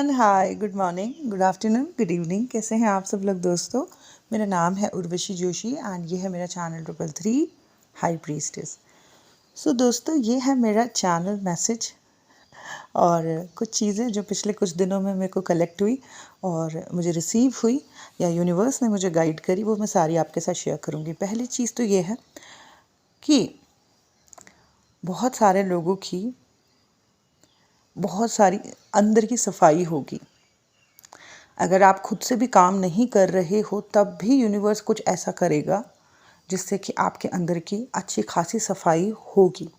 Everyone, hi, good morning, good afternoon, good evening. कैसे हैं आप सब लोग दोस्तों? मेरा नाम है उर्वशी जोशी एंड ये है मेरा चैनल 333 हाई प्रीस्टेस। सो दोस्तों, ये है मेरा चैनल मैसेज और कुछ चीज़ें जो पिछले कुछ दिनों में मेरे को कलेक्ट हुई और मुझे रिसीव हुई या यूनिवर्स ने मुझे गाइड करी, वो मैं सारी आपके साथ शेयर करूँगी। पहली चीज़ तो ये है कि बहुत सारे लोगों की बहुत सारी अंदर की सफाई होगी। अगर आप खुद से भी काम नहीं कर रहे हो तब भी यूनिवर्स कुछ ऐसा करेगा जिससे कि आपके अंदर की अच्छी खासी सफाई होगी,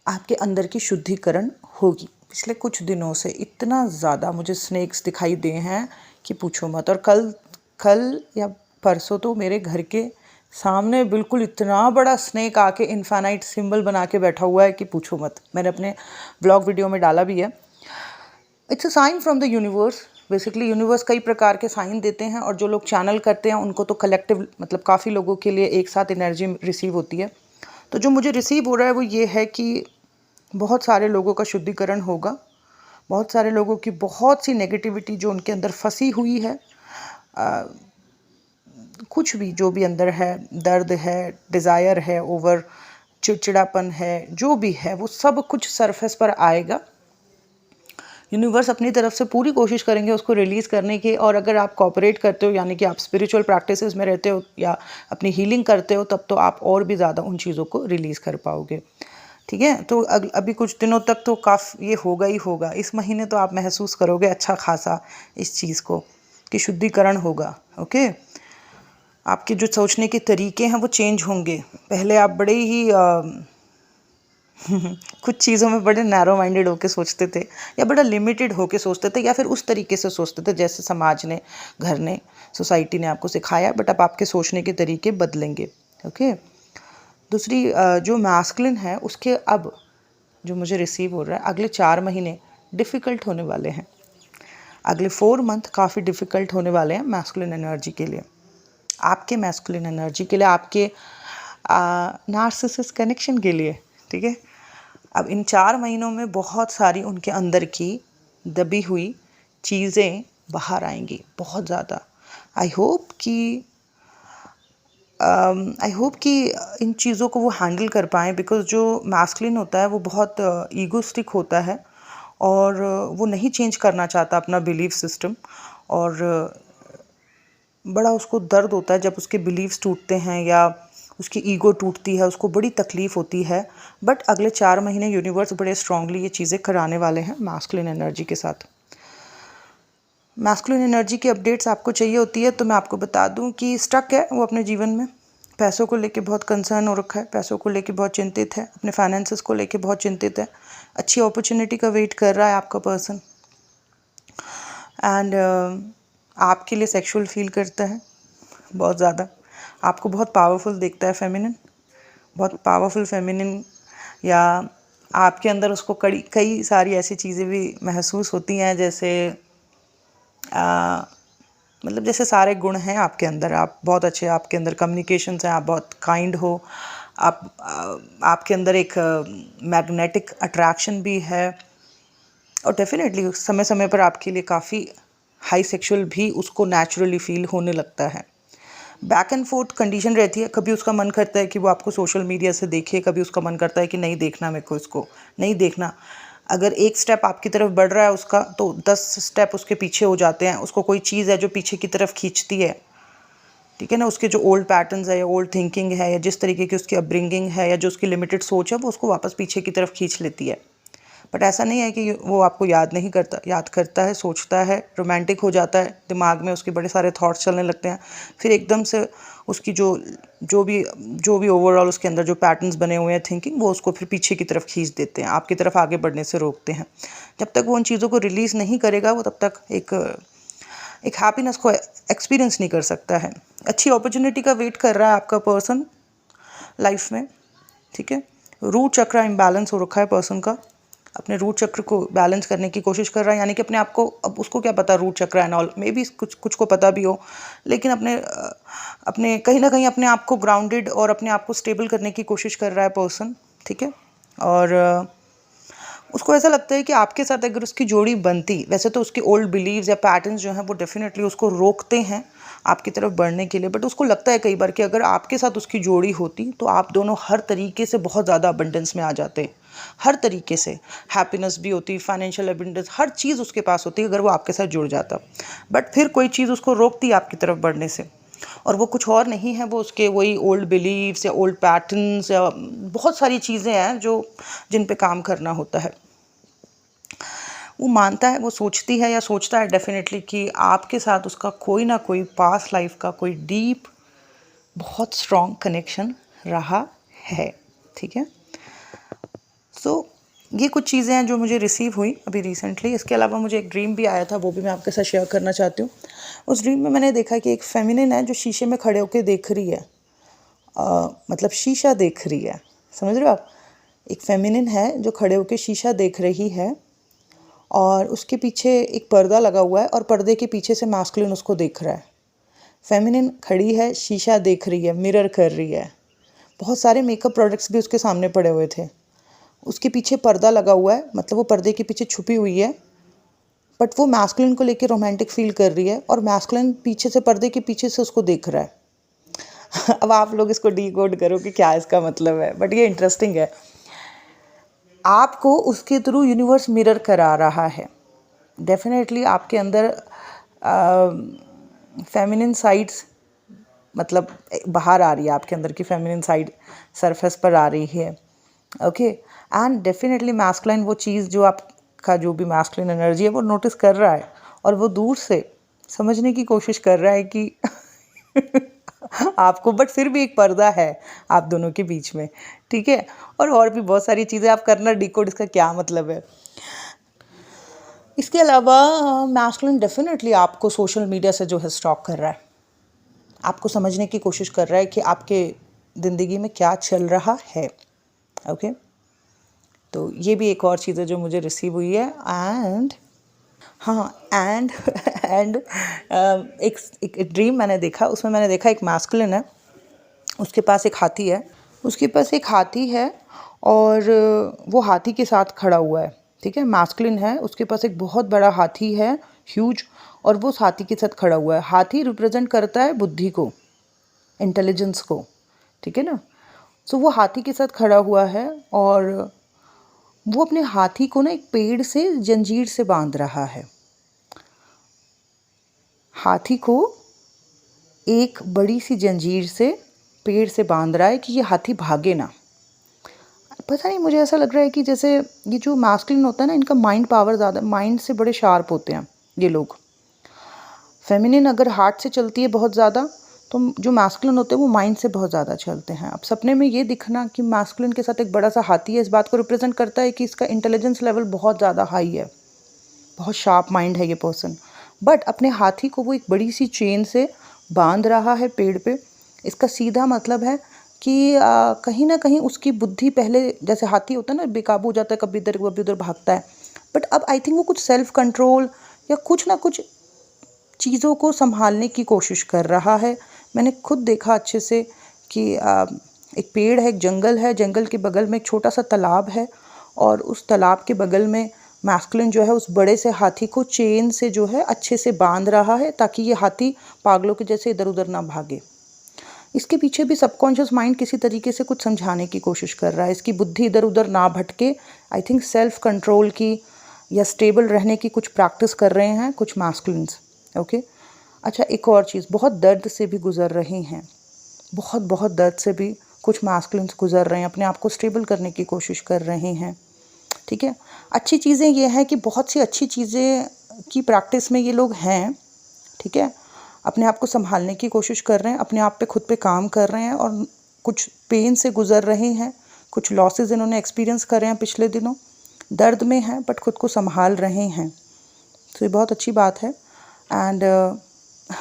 आपके अंदर की शुद्धिकरण होगी। पिछले कुछ दिनों से इतना ज़्यादा मुझे स्नेक्स दिखाई दे हैं कि पूछो मत। और कल या परसों तो मेरे घर के सामने बिल्कुल इतना बड़ा स्नेक आके इन्फानाइट सिंबल बना के बैठा हुआ है कि पूछो मत। मैंने अपने ब्लॉग वीडियो में डाला भी है। It's a sign from the universe. Basically universe कई प्रकार के साइन देते हैं और जो लोग चैनल करते हैं उनको तो कलेक्टिव मतलब काफ़ी लोगों के लिए एक साथ एनर्जी रिसीव होती है। तो जो मुझे रिसीव हो रहा है वो ये है कि बहुत सारे लोगों का शुद्धिकरण होगा। बहुत सारे लोगों की बहुत सी नेगेटिविटी जो उनके अंदर फंसी हुई है, कुछ भी जो भी अंदर है, दर्द है, डिज़ायर है, ओवर चिड़चिड़ापन है, जो भी है वो सब कुछ सरफेस पर आएगा। यूनिवर्स अपनी तरफ से पूरी कोशिश करेंगे उसको रिलीज़ करने की। और अगर आप कोऑपरेट करते हो, यानी कि आप स्पिरिचुअल प्रैक्टिसेस में रहते हो या अपनी हीलिंग करते हो, तब तो आप और भी ज़्यादा उन चीज़ों को रिलीज़ कर पाओगे। ठीक है, तो अभी कुछ दिनों तक तो काफ़ी ये होगा ही होगा। इस महीने तो आप महसूस करोगे अच्छा खासा इस चीज़ को कि शुद्धिकरण होगा। ओके, आपके जो सोचने के तरीके हैं वो चेंज होंगे। पहले आप बड़े ही कुछ चीज़ों में बड़े नैरो माइंडेड होके सोचते थे या बड़ा लिमिटेड होके सोचते थे या फिर उस तरीके से सोचते थे जैसे समाज ने, घर ने, सोसाइटी ने आपको सिखाया। बट अब आपके सोचने के तरीके बदलेंगे। ओके, दूसरी जो मैस्कुलिन है उसके अब जो मुझे रिसीव हो रहा है, अगले 4 महीने डिफ़िकल्ट होने वाले हैं। अगले 4 मंथ काफ़ी डिफ़िकल्ट होने वाले हैं मैस्कुलिन एनर्जी के लिए, आपके मैस्कुलिन एनर्जी के लिए, आपके नार्सिसिस्ट कनेक्शन के लिए। ठीक है, अब इन 4 महीनों में बहुत सारी उनके अंदर की दबी हुई चीज़ें बाहर आएंगी, बहुत ज़्यादा। आई होप कि इन चीज़ों को वो हैंडल कर पाएँ, बिकॉज़ जो मैस्कुलिन होता है वो बहुत ईगोइस्टिक होता है और वो नहीं चेंज करना चाहता अपना बिलीफ सिस्टम। और बड़ा उसको दर्द होता है जब उसके बिलीव्स टूटते हैं या उसकी ईगो टूटती है, उसको बड़ी तकलीफ़ होती है। बट अगले 4 महीने यूनिवर्स बड़े स्ट्रांगली ये चीज़ें कराने वाले हैं मैस्कुलिन एनर्जी के साथ। मैस्कुलिन एनर्जी की अपडेट्स आपको चाहिए होती है तो मैं आपको बता दूं कि स्टक है वो अपने जीवन में, पैसों को लेके बहुत कंसर्न हो रखा है, पैसों को लेके बहुत चिंतित है, अपने फाइनेंसेस को लेके बहुत चिंतित है। अच्छी अपॉर्चुनिटी का वेट कर रहा है आपका पर्सन एंड आपके लिए सेक्सुअल फील करता है बहुत ज़्यादा। आपको बहुत पावरफुल देखता है, फेमिनिन, बहुत पावरफुल फेमिनिन, या आपके अंदर उसको कई सारी ऐसी चीज़ें भी महसूस होती हैं जैसे मतलब जैसे सारे गुण हैं आपके अंदर, आप बहुत अच्छे, आपके अंदर कम्युनिकेशंस हैं, आप बहुत काइंड हो, आपके अंदर एक मैग्नेटिक अट्रैक्शन भी है और डेफिनेटली समय समय पर आपके लिए काफ़ी हाई सेक्सुअल भी उसको नेचुरली फील होने लगता है। बैक एंड फोर्थ कंडीशन रहती है, कभी उसका मन करता है कि वो आपको सोशल मीडिया से देखे, कभी उसका मन करता है कि नहीं देखना, मेरे को इसको नहीं देखना। अगर एक स्टेप आपकी तरफ बढ़ रहा है उसका, तो 10 स्टेप उसके पीछे हो जाते हैं। उसको कोई चीज़ है जो पीछे की तरफ खींचती है, ठीक है ना, उसके जो ओल्ड पैटर्न्स है या ओल्ड थिंकिंग है या जिस तरीके की उसकी अपब्रिंगिंग है या जो उसकी लिमिटेड सोच है, वो उसको वापस पीछे की तरफ खींच लेती है। बट ऐसा नहीं है कि वो आपको याद नहीं करता, याद करता है, सोचता है, रोमांटिक हो जाता है, दिमाग में उसके बड़े सारे थॉट्स चलने लगते हैं। फिर एकदम से उसकी जो भी ओवरऑल उसके अंदर जो पैटर्न्स बने हुए हैं थिंकिंग, वो उसको फिर पीछे की तरफ खींच देते हैं, आपकी तरफ आगे बढ़ने से रोकते हैं। जब तक वो उन चीज़ों को रिलीज़ नहीं करेगा वो तब तक एक हैप्पीनेस को एक्सपीरियंस नहीं कर सकता है। अच्छी अपॉर्चुनिटी का वेट कर रहा है आपका पर्सन लाइफ में। ठीक है, रूट चक्र इम्बैलेंस हो रखा है पर्सन का, अपने रूट चक्र को बैलेंस करने की कोशिश कर रहा है। यानी कि अपने आप को, अब उसको क्या पता रूट चक्र एंड ऑल, मे बी कुछ को पता भी हो, लेकिन अपने कहीं ना कहीं अपने आप को ग्राउंडेड और अपने आप को स्टेबल करने की कोशिश कर रहा है पर्सन। ठीक है, और उसको ऐसा लगता है कि आपके साथ अगर उसकी जोड़ी बनती, वैसे तो उसकी ओल्ड बिलीव्स या पैटर्न्स जो हैं वो डेफिनेटली उसको रोकते हैं आपकी तरफ बढ़ने के लिए, बट उसको लगता है कई बार कि अगर आपके साथ उसकी जोड़ी होती तो आप दोनों हर तरीके से बहुत ज़्यादा अबंडेंस में आ जाते, हर तरीके से हैप्पीनेस भी होती, फाइनेंशियल अबंडेंस, हर चीज़ उसके पास होती अगर वो आपके साथ जुड़ जाता। बट फिर कोई चीज़ उसको रोकती आपकी तरफ बढ़ने से, और वो कुछ और नहीं है, वो उसके वही ओल्ड बिलीव्स या ओल्ड पैटर्न्स या बहुत सारी चीज़ें हैं जो जिन पे काम करना होता है। वो मानता है, वो सोचती है या सोचता है डेफिनेटली कि आपके साथ उसका कोई ना कोई पास्ट लाइफ का कोई डीप बहुत स्ट्रॉन्ग कनेक्शन रहा है। ठीक है, सो ये कुछ चीज़ें हैं जो मुझे रिसीव हुई अभी रिसेंटली। इसके अलावा मुझे एक ड्रीम भी आया था, वो भी मैं आपके साथ शेयर करना चाहती हूँ। उस ड्रीम में मैंने देखा कि एक फेमिनिन है जो शीशे में खड़े होकर देख रही है, मतलब शीशा देख रही है, समझ रहे हो आप। एक फेमिनिन है जो खड़े होकर शीशा देख रही है और उसके पीछे एक पर्दा लगा हुआ है और पर्दे के पीछे से मास्कुलिन उसको देख रहा है। फेमिनिन खड़ी है, शीशा देख रही है, मिरर कर रही है। बहुत सारे मेकअप प्रोडक्ट्स भी उसके सामने पड़े हुए थे। उसके पीछे पर्दा लगा हुआ है, मतलब वो पर्दे के पीछे छुपी हुई है, बट वो मैस्कुलिन को लेके रोमांटिक फील कर रही है और मैस्कुलिन पीछे से, पर्दे के पीछे से उसको देख रहा है। अब आप लोग इसको डीकोड करो कि क्या इसका मतलब है, बट ये इंटरेस्टिंग है। आपको उसके थ्रू यूनिवर्स मिरर करा रहा है। डेफिनेटली आपके अंदर फेमिनिन साइड्स मतलब बाहर आ रही है, आपके अंदर की फेमिनिन साइड सरफेस पर आ रही है। ओके, एंड डेफिनेटली मैस्कुलिन वो चीज़ जो आपका जो भी मैस्कुलिन एनर्जी है वो नोटिस कर रहा है और वो दूर से समझने की कोशिश कर रहा है कि आपको, बट फिर भी एक पर्दा है आप दोनों के बीच में। ठीक है, और भी बहुत सारी चीज़ें आप करना डिकोड इसका क्या मतलब है। इसके अलावा मैस्कुलिन डेफिनेटली आपको सोशल मीडिया से जो है स्टॉक कर रहा है, आपको समझने की कोशिश कर रहा है कि आपके ज़िंदगी में क्या चल रहा है। ओके, तो ये भी एक और चीज़ है जो मुझे रिसीव हुई है। एंड हाँ, एंड एक ड्रीम मैंने देखा, उसमें मैंने देखा एक मैस्कुलिन है, उसके पास एक हाथी है, उसके पास एक हाथी है और वो हाथी के साथ खड़ा हुआ है। ठीक है, मैस्कुलिन है, उसके पास एक बहुत बड़ा हाथी है, ह्यूज, और वो उस हाथी के साथ खड़ा हुआ है। हाथी रिप्रेजेंट करता है बुद्धि को, इंटेलिजेंस को। ठीक है ना, सो वो हाथी के साथ खड़ा हुआ है और वो अपने हाथी को ना एक पेड़ से जंजीर से बांध रहा है। हाथी को एक बड़ी सी जंजीर से पेड़ से बांध रहा है कि ये हाथी भागे ना। पता नहीं, मुझे ऐसा लग रहा है कि जैसे ये जो मैस्कुलिन होता है ना, इनका माइंड पावर ज़्यादा, माइंड से बड़े शार्प होते हैं ये लोग। फेमिनिन अगर हार्ट से चलती है बहुत ज़्यादा, तो जो मैस्कुलिन होते हैं वो माइंड से बहुत ज़्यादा चलते हैं। अब सपने में ये दिखना कि मैस्कुलिन के साथ एक बड़ा सा हाथी है, इस बात को रिप्रेजेंट करता है कि इसका इंटेलिजेंस लेवल बहुत ज़्यादा हाई है, बहुत शार्प माइंड है ये पर्सन। बट अपने हाथी को वो एक बड़ी सी चेन से बांध रहा है पेड़ पे। इसका सीधा मतलब है कि कहीं ना कहीं उसकी बुद्धि, पहले जैसे हाथी होता है ना, बेकाबू हो जाता है, कभी इधर कभी उधर भागता है, बट अब आई थिंक वो कुछ सेल्फ कंट्रोल या कुछ ना कुछ चीज़ों को संभालने की कोशिश कर रहा है। मैंने खुद देखा अच्छे से कि एक पेड़ है, एक जंगल है, जंगल के बगल में एक छोटा सा तालाब है और उस तालाब के बगल में मैस्कुलिन जो है उस बड़े से हाथी को चेन से जो है अच्छे से बांध रहा है ताकि ये हाथी पागलों के जैसे इधर उधर ना भागे। इसके पीछे भी सबकॉन्शियस माइंड किसी तरीके से कुछ समझाने की कोशिश कर रहा है, इसकी बुद्धि इधर उधर ना भटके। आई थिंक सेल्फ कंट्रोल की या स्टेबल रहने की कुछ प्रैक्टिस कर रहे हैं कुछ मैस्कुलिन्स। ओके, अच्छा, एक और चीज़, बहुत दर्द से भी गुजर रहे हैं, बहुत दर्द से भी कुछ मैस्कुलिन्स गुजर रहे हैं, अपने आप को स्टेबल करने की कोशिश कर रहे हैं। ठीक है, अच्छी चीज़ें ये हैं कि बहुत सी अच्छी चीज़ें की प्रैक्टिस में ये लोग हैं। ठीक है, अपने आप को संभालने की कोशिश कर रहे हैं, अपने आप पे खुद पे काम कर रहे हैं और कुछ पेन से गुजर रहे हैं, कुछ लॉसेस इन्होंने एक्सपीरियंस कर रहे हैं पिछले दिनों, दर्द में हैं बट खुद को संभाल रहे हैं। तो ये बहुत अच्छी बात है। एंड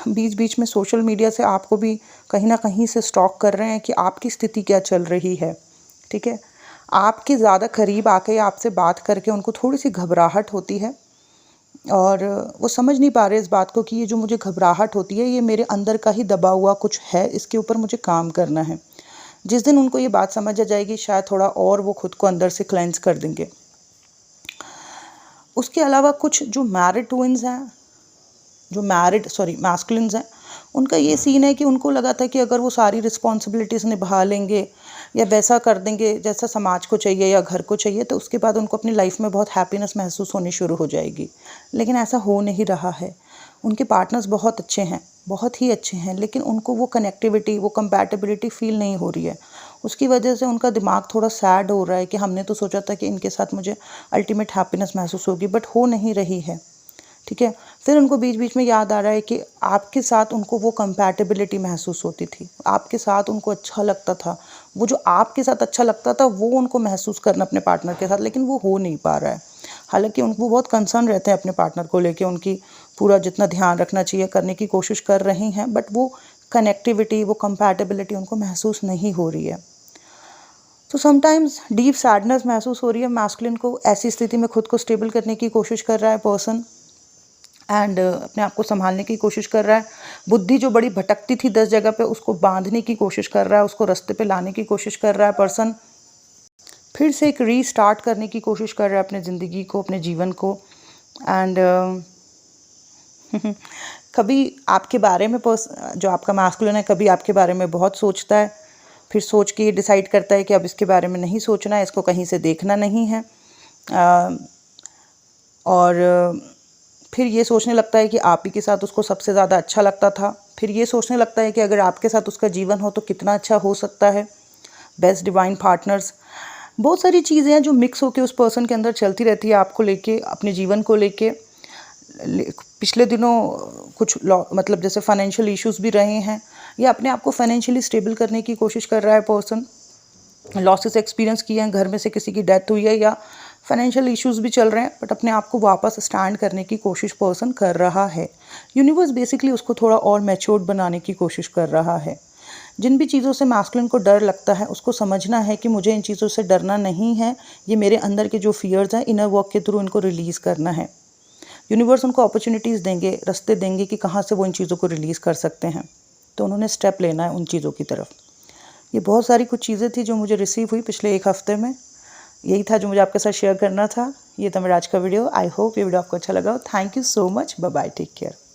बीच बीच में सोशल मीडिया से आपको भी कहीं ना कहीं से स्टॉक कर रहे हैं कि आपकी स्थिति क्या चल रही है। ठीक है, आपके ज़्यादा करीब आके आपसे बात करके उनको थोड़ी सी घबराहट होती है और वो समझ नहीं पा रहे इस बात को कि ये जो मुझे घबराहट होती है ये मेरे अंदर का ही दबा हुआ कुछ है, इसके ऊपर मुझे काम करना है। जिस दिन उनको ये बात समझ आ जाएगी शायद थोड़ा और वो खुद को अंदर से क्लेंस कर देंगे। उसके अलावा कुछ जो मैरिड ट्विन्स हैं, जो मैस्कुलिन्स हैं, उनका ये सीन है कि उनको लगा था कि अगर वो सारी रिस्पॉन्सिबिलिटीज़ निभा लेंगे या वैसा कर देंगे जैसा समाज को चाहिए या घर को चाहिए, तो उसके बाद उनको अपनी लाइफ में बहुत हैप्पीनेस महसूस होनी शुरू हो जाएगी। लेकिन ऐसा हो नहीं रहा है। उनके पार्टनर्स बहुत अच्छे हैं, बहुत ही अच्छे हैं, लेकिन उनको वो कनेक्टिविटी, वो कंपैटिबिलिटी फील नहीं हो रही है। उसकी वजह से उनका दिमाग थोड़ा सैड हो रहा है कि हमने तो सोचा था कि इनके साथ मुझे अल्टीमेट हैप्पीनेस महसूस होगी, बट हो नहीं रही है। ठीक है। फिर उनको बीच बीच में याद आ रहा है कि आपके साथ उनको वो कंपैटिबिलिटी महसूस होती थी, आपके साथ उनको अच्छा लगता था, वो जो आपके साथ अच्छा लगता था वो उनको महसूस करना अपने पार्टनर के साथ, लेकिन वो हो नहीं पा रहा है। हालांकि उनको बहुत कंसर्न रहते हैं अपने पार्टनर को लेके, उनकी पूरा जितना ध्यान रखना चाहिए करने की कोशिश कर रही हैं, बट वो कनेक्टिविटी, वो कंपैटिबिलिटी उनको महसूस नहीं हो रही है। तो समटाइम्स डीप सैडनेस महसूस हो रही है मैस्कुलिन को। ऐसी स्थिति में खुद को स्टेबल करने की कोशिश कर रहा है पर्सन एंड अपने आप को संभालने की कोशिश कर रहा है। बुद्धि जो बड़ी भटकती थी 10 जगह पे, उसको बांधने की कोशिश कर रहा है, उसको रास्ते पे लाने की कोशिश कर रहा है पर्सन। फिर से एक रीस्टार्ट करने की कोशिश कर रहा है अपने ज़िंदगी को, अपने जीवन को। एंड कभी आपके बारे में जो आपका मैस्कुलिन है, कभी आपके बारे में बहुत सोचता है, फिर सोच के ये डिसाइड करता है कि अब इसके बारे में नहीं सोचना है, इसको कहीं से देखना नहीं है। और फिर ये सोचने लगता है कि आप ही के साथ उसको सबसे ज़्यादा अच्छा लगता था। फिर ये सोचने लगता है कि अगर आपके साथ उसका जीवन हो तो कितना अच्छा हो सकता है। बेस्ट डिवाइन पार्टनर्स, बहुत सारी चीज़ें हैं जो मिक्स होकर उस पर्सन के अंदर चलती रहती है आपको लेके, अपने जीवन को लेके। पिछले दिनों कुछ मतलब जैसे फाइनेंशियल इश्यूज भी रहे हैं, या अपने आप को फाइनेंशियली स्टेबल करने की कोशिश कर रहा है पर्सन। लॉसेस एक्सपीरियंस किए हैं, घर में से किसी की डेथ हुई है या फाइनेंशियल इश्यूज भी चल रहे हैं, बट अपने आप को वापस स्टैंड करने की कोशिश पर्सन कर रहा है। यूनिवर्स बेसिकली उसको थोड़ा और मैच्योर्ड बनाने की कोशिश कर रहा है। जिन भी चीज़ों से मैस्कुलिन को डर लगता है, उसको समझना है कि मुझे इन चीज़ों से डरना नहीं है, ये मेरे अंदर के जो फियर्स हैं, इनर वर्क के थ्रू इनको रिलीज़ करना है। यूनिवर्स उनको अपॉर्चुनिटीज़ देंगे, रास्ते देंगे कि कहाँ से वो इन चीज़ों को रिलीज़ कर सकते हैं। तो उन्होंने स्टेप लेना है उन चीज़ों की तरफ। ये बहुत सारी कुछ चीज़ें थी जो मुझे रिसीव हुई पिछले 1 हफ्ते में। यही था जो मुझे आपके साथ शेयर करना था। ये था मेरा आज का वीडियो। आई होप ये वीडियो आपको अच्छा लगा। Thank you so much. Bye bye, take care.